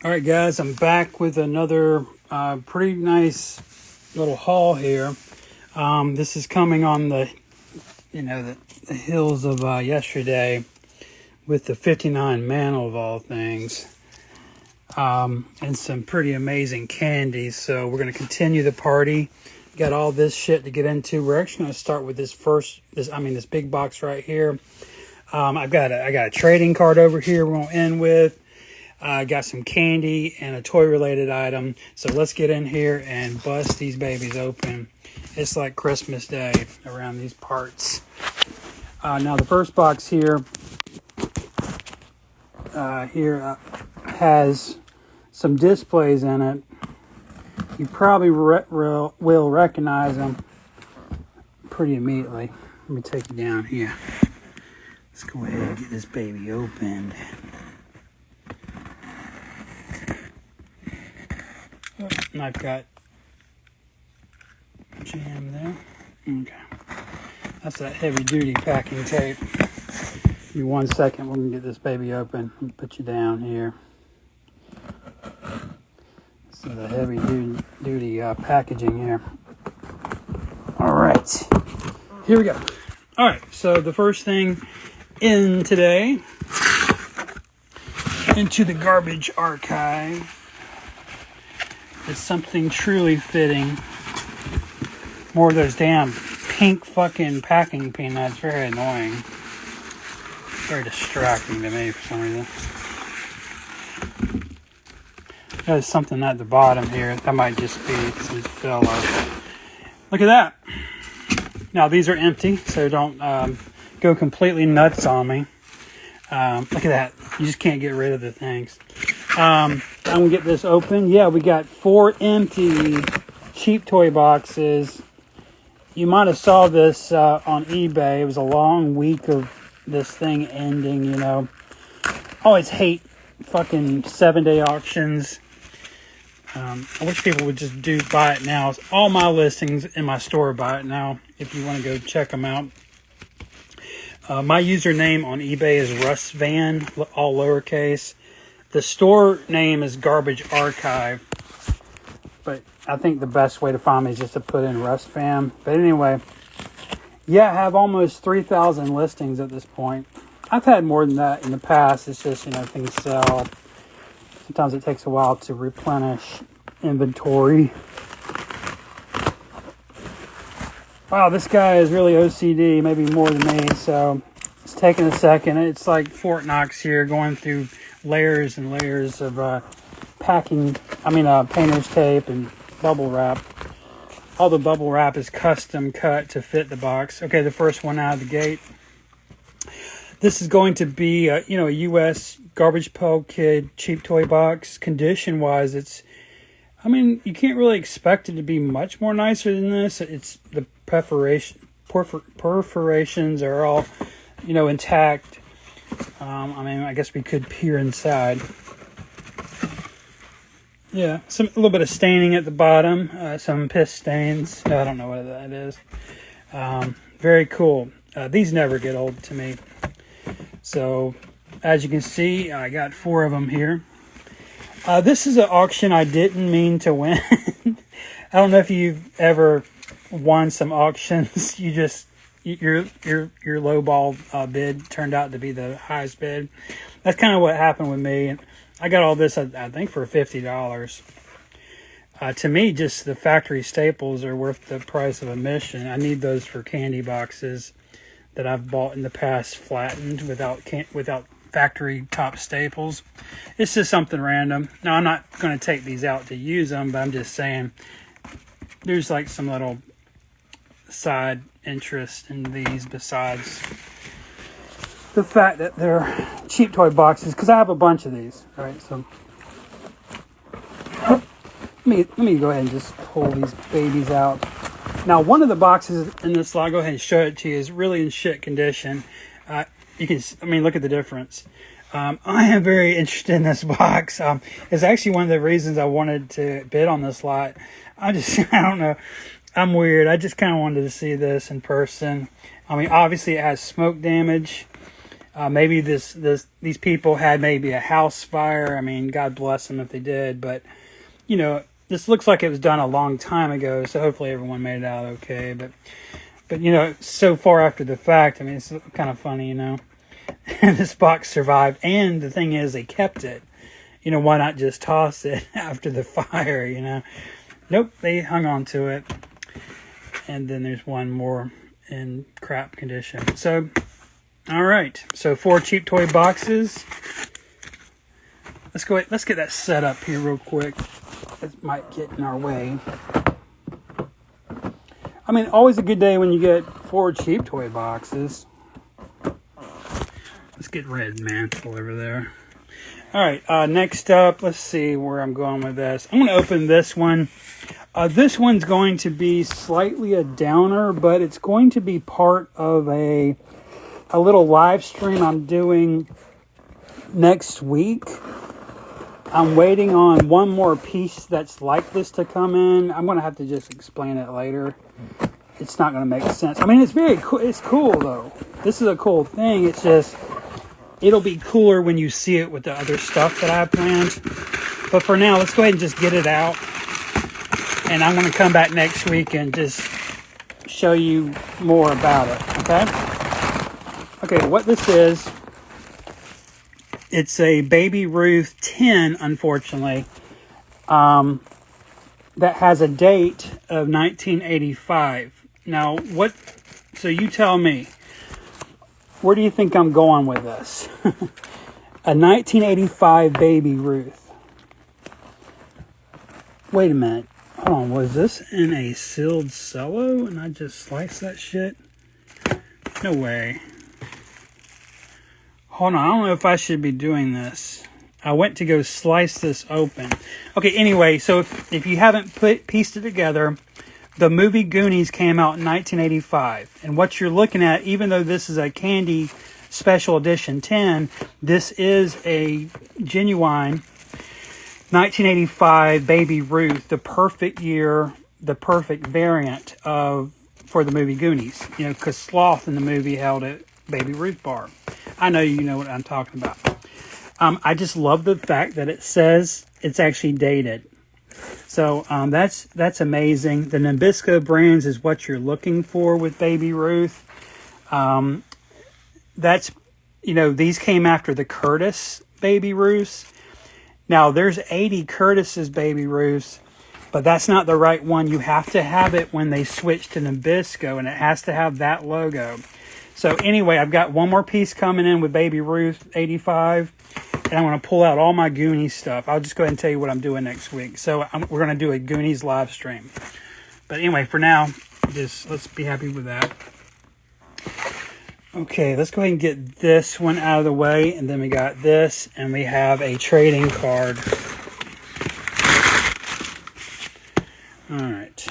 All right, guys, I'm back with another pretty nice little haul here. This is coming on the heels of yesterday with the 59 Mantle of all things, and some pretty amazing candies. So we're going to continue the party. Got all this shit to get into. We're actually going to start with this big box right here. I got a trading card over here we're going to end with. Got some candy and a toy-related item. So let's get in here and bust these babies open. It's like Christmas Day around these parts. Now the first box here has some displays in it. You probably will recognize them pretty immediately. Let me take you down here. Let's go ahead and get this baby opened. And I've got jam there. Okay. That's that heavy duty packing tape. Give me 1 second, we're going to get this baby open. Let me put you down here. So the heavy duty packaging here. Alright. Here we go. Alright, so the first thing in today, into the garbage archive, is something truly fitting. More of those damn pink fucking packing peanuts. Very annoying. Very distracting to me for some reason. There's something at the bottom here. That might just be some filler. Look at that. Now these are empty, so don't go completely nuts on me. Look at that. You just can't get rid of the things. I'm going to get this open. Yeah, we got 4 empty cheap toy boxes. You might have saw this on eBay. It was a long week of this thing ending, you know. I always hate fucking 7-day auctions. I wish people would just buy it now. All my listings in my store, buy it now if you want to go check them out. My username on eBay is RussVan, all lowercase. The store name is Garbage Archive, but I think the best way to find me is just to put in RussVan. But anyway, yeah, I have almost 3,000 listings at this point. I've had more than that in the past. It's just, things sell. Sometimes it takes a while to replenish inventory. Wow, this guy is really OCD, maybe more than me, so it's taking a second. It's like Fort Knox here, going through layers and layers of painter's tape and bubble wrap. All the bubble wrap is custom cut to fit the box. Okay, the first one out of the gate. This is going to be a U.S. Garbage Pail Kid cheap toy box. Condition-wise, you can't really expect it to be much more nicer than this. It's the perforations are all, intact. I guess we could peer inside. Yeah, a little bit of staining at the bottom, some piss stains. I don't know what that is. Very cool. These never get old to me. So, as you can see, I got 4 of them here. This is an auction I didn't mean to win. I don't know if you've ever won some auctions. Your lowball bid turned out to be the highest bid. That's kind of what happened with me. I got all this, I think, for $50. To me, just the factory staples are worth the price of admission. I need those for candy boxes that I've bought in the past flattened without factory top staples. It's just something random. Now, I'm not going to take these out to use them, but I'm just saying there's like some little side interest in these besides the fact that they're cheap toy boxes, because I have a bunch of these. All right, so let me go ahead and just pull these babies out. Now, one of the boxes in this slide, I'll go ahead and show it to you, is really in shit condition. You can, look at the difference. I am very interested in this box. It's actually one of the reasons I wanted to bid on this lot. I don't know. I'm weird. I just kind of wanted to see this in person. Obviously it has smoke damage. Maybe these people had maybe a house fire. I mean, God bless them if they did. But, you know, this looks like it was done a long time ago. So hopefully everyone made it out okay. But you know, so far after the fact, I mean, it's kind of funny, you know. This box survived. And the thing is, they kept it. You know, why not just toss it after the fire, you know? Nope, they hung on to it. And then there's one more in crap condition. So, all right. So 4 cheap toy boxes. Let's get that set up here real quick. It might get in our way. I mean, always a good day when you get 4 cheap toy boxes. Let's get Red Mantle over there. All right, next up, let's see where I'm going with this. I'm going to open this one. This one's going to be slightly a downer, but it's going to be part of a little live stream I'm doing next week. I'm waiting on one more piece that's like this to come in. I'm going to have to just explain it later. It's not going to make sense. I mean, it's very cool. It's cool, though. This is a cool thing. It's just, it'll be cooler when you see it with the other stuff that I have planned. But for now, let's go ahead and just get it out. And I'm going to come back next week and just show you more about it, okay? Okay, what this is, it's a Baby Ruth 10, unfortunately, that has a date of 1985. Now, so you tell me, where do you think I'm going with this? A 1985 Baby Ruth. Wait a minute. Hold on, was this in a sealed cello and I just sliced that shit? No way. Hold on, I don't know if I should be doing this. I went to go slice this open. Okay, anyway, so if you haven't pieced it together, the movie Goonies came out in 1985. And what you're looking at, even though this is a Candy Special Edition 10, this is a genuine 1985 Baby Ruth, the perfect year, the perfect variant for the movie Goonies. You know, because Sloth in the movie held a Baby Ruth bar. I know you know what I'm talking about. I just love the fact that it says it's actually dated. So that's amazing. The Nabisco brands is what you're looking for with Baby Ruth. That's, you know, these came after the Curtis Baby Ruths. Now, there's 80 Curtis's Baby Ruths, but that's not the right one. You have to have it when they switch to Nabisco, and it has to have that logo. So anyway, I've got one more piece coming in with Baby Ruth 85, and I'm going to pull out all my Goonies stuff. I'll just go ahead and tell you what I'm doing next week. So we're going to do a Goonies live stream. But anyway, for now, just let's be happy with that. Okay, let's go ahead and get this one out of the way, and then we got this, and we have a trading card. All right.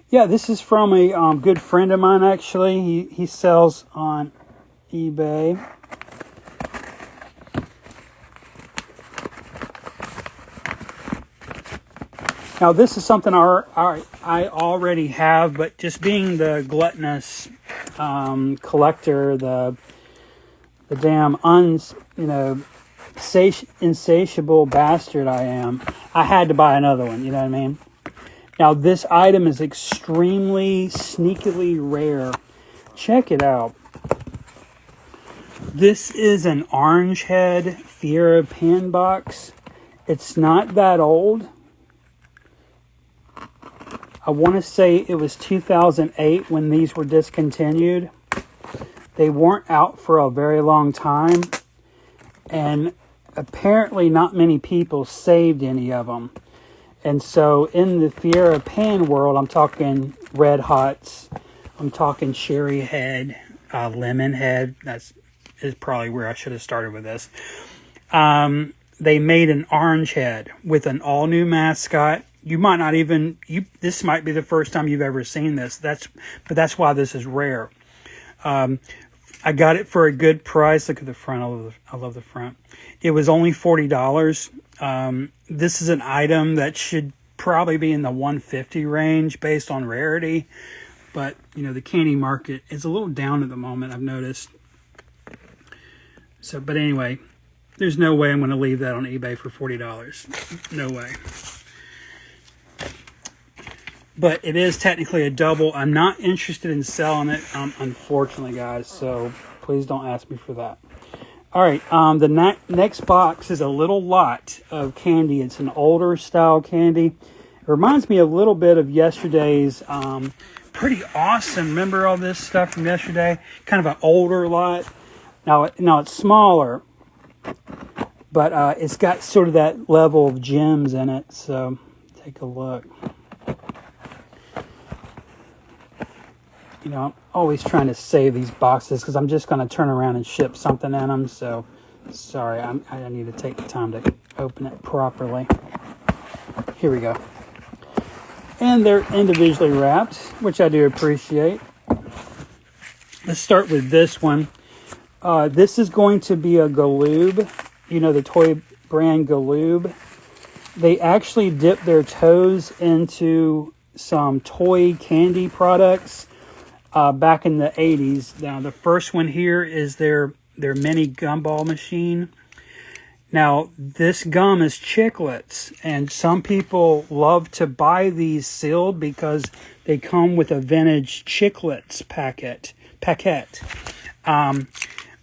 Yeah, this is from a good friend of mine, actually. He sells on eBay. Now, this is something I already have, but just being the gluttonous collector, the damn insatiable bastard I am, I had to buy another one, you know what I mean? Now, this item is extremely sneakily rare. Check it out. This is an Orange Head Fiera pan box. It's not that old. I want to say it was 2008 when these were discontinued. They weren't out for a very long time. And apparently not many people saved any of them. And so in the Fiera pan world, I'm talking Red Hots, I'm talking Cherry Head, Lemon Head. Is probably where I should have started with this. They made an Orange Head with an all-new mascot. You might not even, this might be the first time you've ever seen this. But that's why this is rare. I got it for a good price. Look at the front. I love the front. It was only $40. This is an item that should probably be in the $150 range based on rarity. But, you know, the candy market is a little down at the moment, I've noticed. So, but anyway, there's no way I'm going to leave that on eBay for $40. No way. But it is technically a double. I'm not interested in selling it, unfortunately, guys. So please don't ask me for that. All right, the next box is a little lot of candy. It's an older style candy. It reminds me a little bit of yesterday's Pretty Awesome. Remember all this stuff from yesterday? Kind of an older lot. Now it's smaller, but it's got sort of that level of gems in it. So take a look. You know, I'm always trying to save these boxes because I'm just going to turn around and ship something in them. So, sorry, I need to take the time to open it properly. Here we go. And they're individually wrapped, which I do appreciate. Let's start with this one. This is going to be a Galoob. You know, the toy brand Galoob. They actually dip their toes into some toy candy products. Back in the 80s. Now, the first one here is their mini gumball machine. Now, this gum is Chiclets, and some people love to buy these sealed because they come with a vintage Chiclets packet.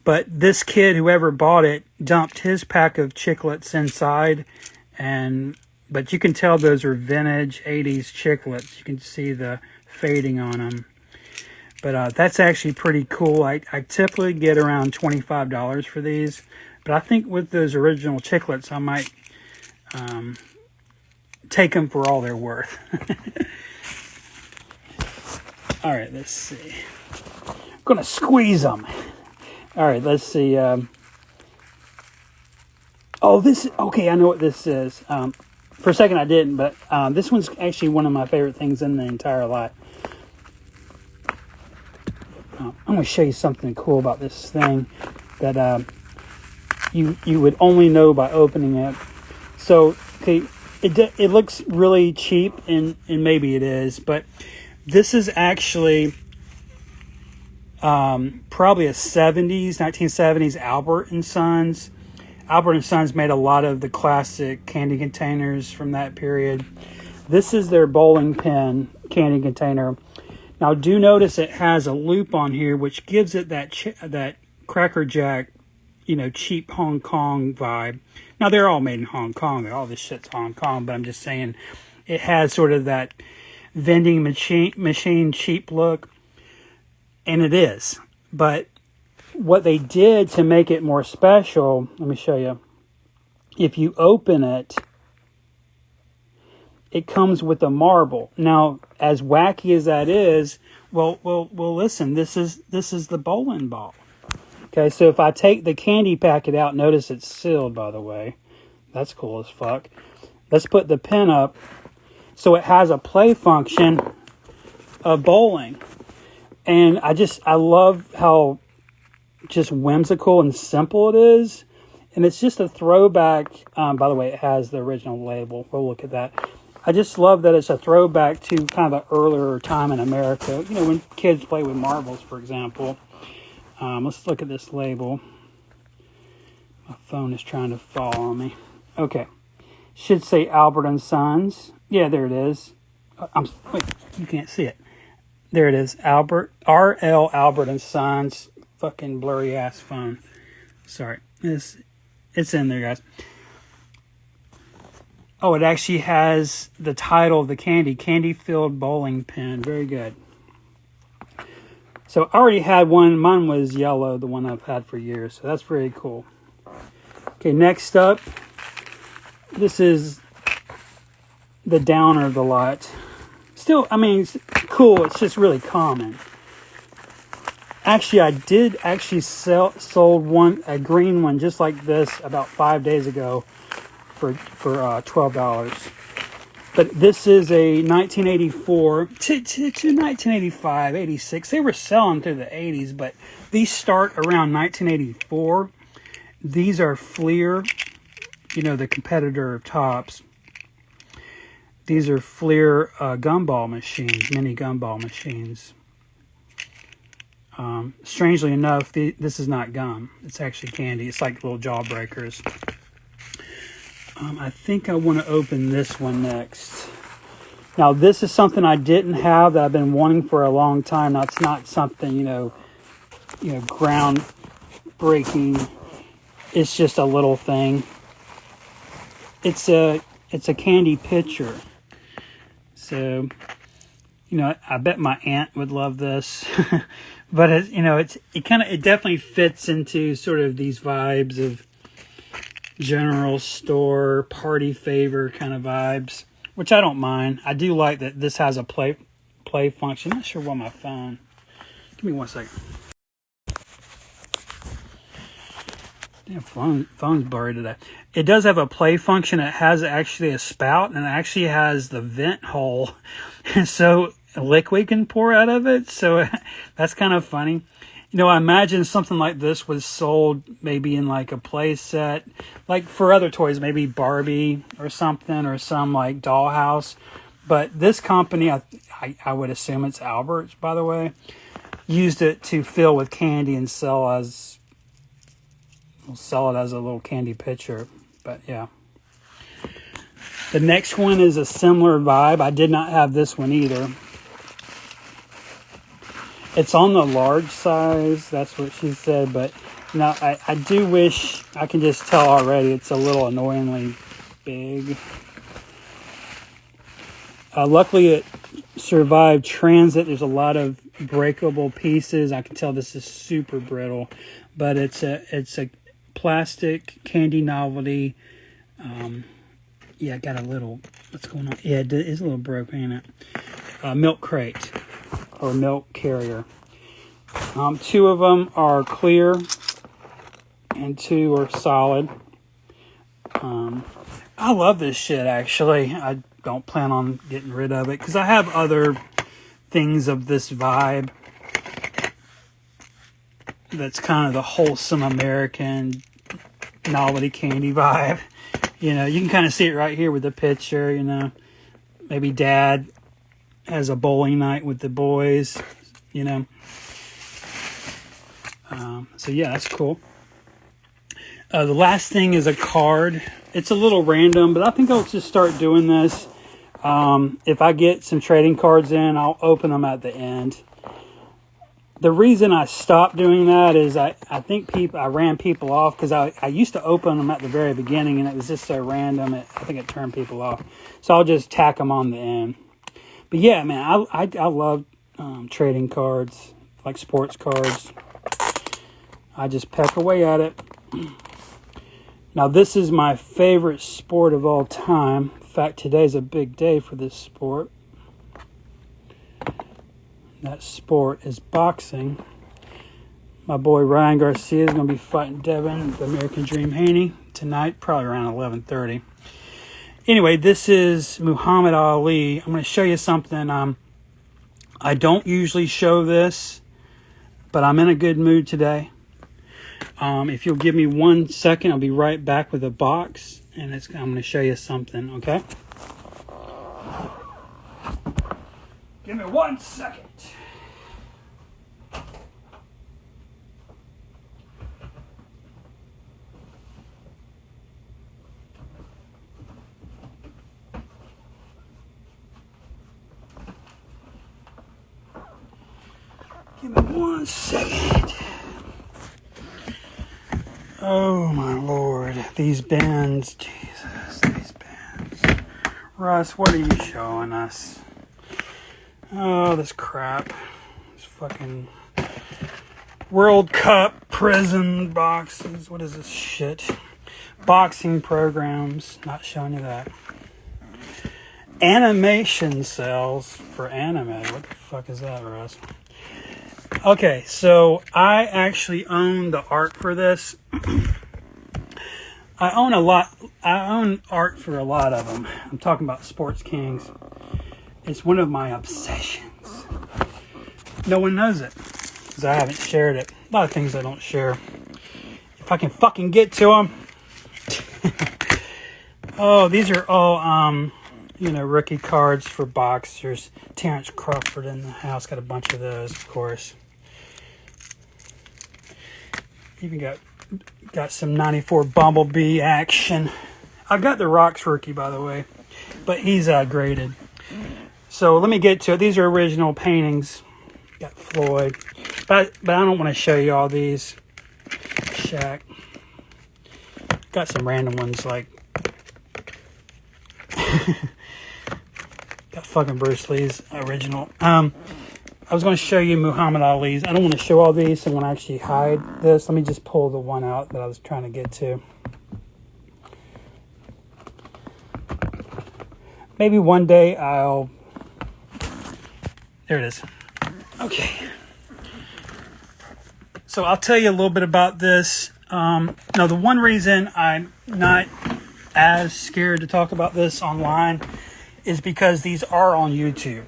But this kid, whoever bought it, dumped his pack of Chiclets inside, but you can tell those are vintage 80s Chiclets. You can see the fading on them. But that's actually pretty cool. I typically get around $25 for these. But I think with those original Chiclets, I might take them for all they're worth. All right, let's see. I'm going to squeeze them. All right, let's see. Okay, I know what this is. For a second I didn't, but this one's actually one of my favorite things in the entire lot. I'm going to show you something cool about this thing that you would only know by opening it. So, okay, it looks really cheap, and maybe it is, but this is actually probably a 1970s Albert & Sons. Albert & Sons made a lot of the classic candy containers from that period. This is their bowling pin candy container. Now, do notice it has a loop on here, which gives it that Cracker Jack, cheap Hong Kong vibe. Now, they're all made in Hong Kong. All this shit's Hong Kong, but I'm just saying it has sort of that vending machine cheap look, and it is. But what they did to make it more special, let me show you. If you open it, it comes with a marble. Now, as wacky as that is, well, listen, this is the bowling ball. Okay, so if I take the candy packet out, notice it's sealed, by the way. That's cool as fuck. Let's put the pin up. So it has a play function of bowling. And I love how just whimsical and simple it is. And it's just a throwback. By the way, it has the original label. We'll look at that. I just love that it's a throwback to kind of an earlier time in America. When kids play with marbles, for example. Let's look at this label. My phone is trying to fall on me. Okay. Should say Albert & Sons. Yeah, there it is. Wait, you can't see it. There it is. R.L. Albert & Sons. Fucking blurry ass phone. Sorry. It's in there, guys. Oh, it actually has the title of the candy-filled bowling pin. Very good. So I already had one. Mine was yellow, the one I've had for years. So that's very cool. Okay, next up, this is the downer of the lot. Still, it's cool. It's just really common. Actually, I did sold a green one just like this about 5 days ago for $12. But this is a 1984 to 1985, 86. They were selling through the 80s, but these start around 1984. These are Fleer, the competitor of Topps. These are Fleer gumball machines, mini gumball machines. Strangely enough, this is not gum. It's actually candy. It's like little jawbreakers. I think I want to open this one next. Now, this is something I didn't have that I've been wanting for a long time. Now, it's not something, groundbreaking. It's just a little thing. It's a candy pitcher. So, I bet my aunt would love this. But it definitely fits into sort of these vibes of general store, party favor kind of vibes, which I don't mind. I do like that this has a play function. I'm not sure why my phone. Give me 1 second. Damn, phone's blurry today. It does have a play function. It has actually a spout, and it actually has the vent hole, so liquid can pour out of it. So that's kind of funny. I imagine something like this was sold maybe in like a play set, like for other toys, maybe Barbie or something, or some like dollhouse. But this company, I would assume it's Albert's, by the way, used it to fill with candy and sell it as a little candy pitcher. But yeah. The next one is a similar vibe. I did not have this one either. It's on the large size, that's what she said, but I do wish, I can just tell already, it's a little annoyingly big. Luckily it survived transit. There's a lot of breakable pieces. I can tell this is super brittle, but it's a plastic candy novelty. Yeah, got a little, what's going on? Yeah, it is a little broken, ain't it? Milk crate. Or milk carrier. 2 of them are clear and 2 are solid. I love this shit, actually. I don't plan on getting rid of it because I have other things of this vibe that's kind of the wholesome American novelty candy vibe. You can kind of see it right here with the picture. Maybe dad has a bowling night with the boys, so yeah, that's cool. The last thing is a card. It's a little random, but I think I'll just start doing this. If I get some trading cards in, I'll open them at the end. The reason I stopped doing that is I think I ran people off because I used to open them at the very beginning and it was just so random. I think it turned people off. So I'll just tack them on the end. But yeah, man, I love trading cards, like sports cards. I just peck away at it. Now, this is my favorite sport of all time. In fact, today's a big day for this sport. That sport is boxing. My boy Ryan Garcia is going to be fighting Devin, the American Dream Haney, tonight, probably around 11:30. Anyway, this is Muhammad Ali. I'm going to show you something. I don't usually show this, but I'm in a good mood today. If you'll give me 1 second, I'll be right back with a box, and I'm going to show you something, okay? Give me 1 second. Give me 1 second. Oh my Lord, these bins, Jesus, these bins. Russ, what are you showing us? Oh, this crap. This fucking World Cup prison boxes. What is this shit? Boxing programs. Not showing you that. Animation cells for anime. What the fuck is that, Russ? Okay, so I actually own the art for this. I own art for a lot of them. I'm talking about Sports Kings. It's one of my obsessions. No one knows it because I haven't shared it. A lot of things I don't share. If I can fucking get to them. Oh, these are all, rookie cards for boxers. Terrence Crawford in the house. Got a bunch of those, of course. Even got some 94 Bumblebee action. I've got the Rocks rookie, by the way, but he's graded. So let me get to it. These are original paintings. Got Floyd, but I don't want to show you all these. Shaq. Got some random ones like got fucking Bruce Lee's original. I was going to show you Muhammad Ali's. I don't want to show all these, so I want to actually hide this. Let me just pull the one out that I was trying to get to. Maybe one day I'll... There it is. Okay. So I'll tell you a little bit about this. Now, the one reason I'm not as scared to talk about this online is because these are on YouTube.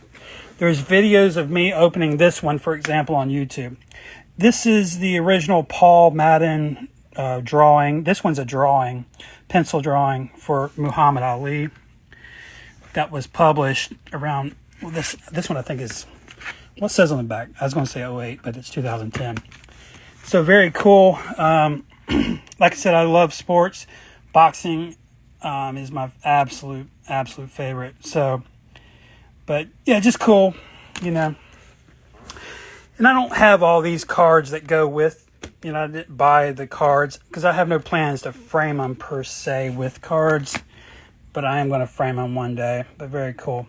There's videos of me opening this one, for example, on YouTube. This is the original Paul Madden drawing. This one's a drawing, pencil drawing for Muhammad Ali that was published around, well, this one I think is, what says on the back? I was going to say 08, but it's 2010. So very cool. Like I said, I love sports. Boxing is my absolute favorite. So, but yeah, just cool, you know. And I don't have all these cards that go with, you know, I didn't buy the cards because I have no plans to frame them per se with cards, but I am going to frame them one day. But very cool.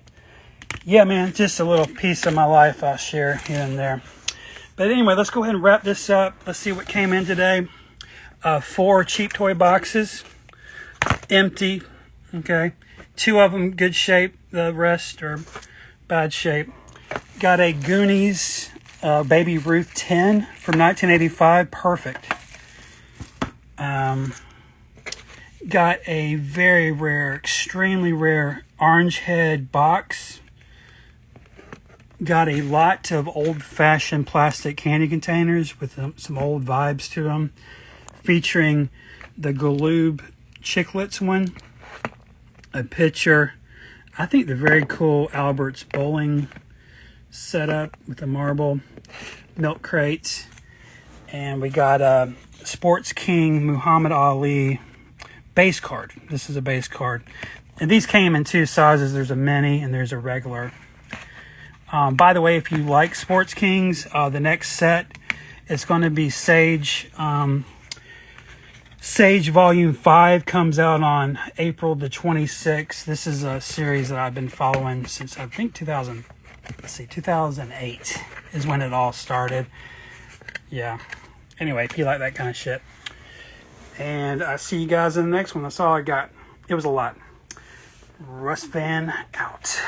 Yeah, man, just a little piece of my life I'll share here and there. But anyway, let's go ahead and wrap this up. Let's see what came in today. 4 cheap toy boxes, empty. Okay, 2 of them good shape. The rest are bad shape. Got a Goonies Baby Ruth 10 from 1985. Perfect. Got a very rare, extremely rare orange head box. Got a lot of old-fashioned plastic candy containers with some old vibes to them, featuring the Galoob Chiclets one. A picture. I think the very cool Albert's bowling setup with the marble. Milk crates. And we got a Sports King Muhammad Ali base card. This is a base card. And these came in 2 sizes. There's a mini and there's a regular. By the way, if you like Sports Kings, the next set is going to be Sage. Sage Volume 5 comes out on April the 26th. This is a series that I've been following since I think 2008 is when it all started. Yeah. Anyway, if you like that kind of shit. And I see you guys in the next one. That's all I got. It was a lot. Russ Van out.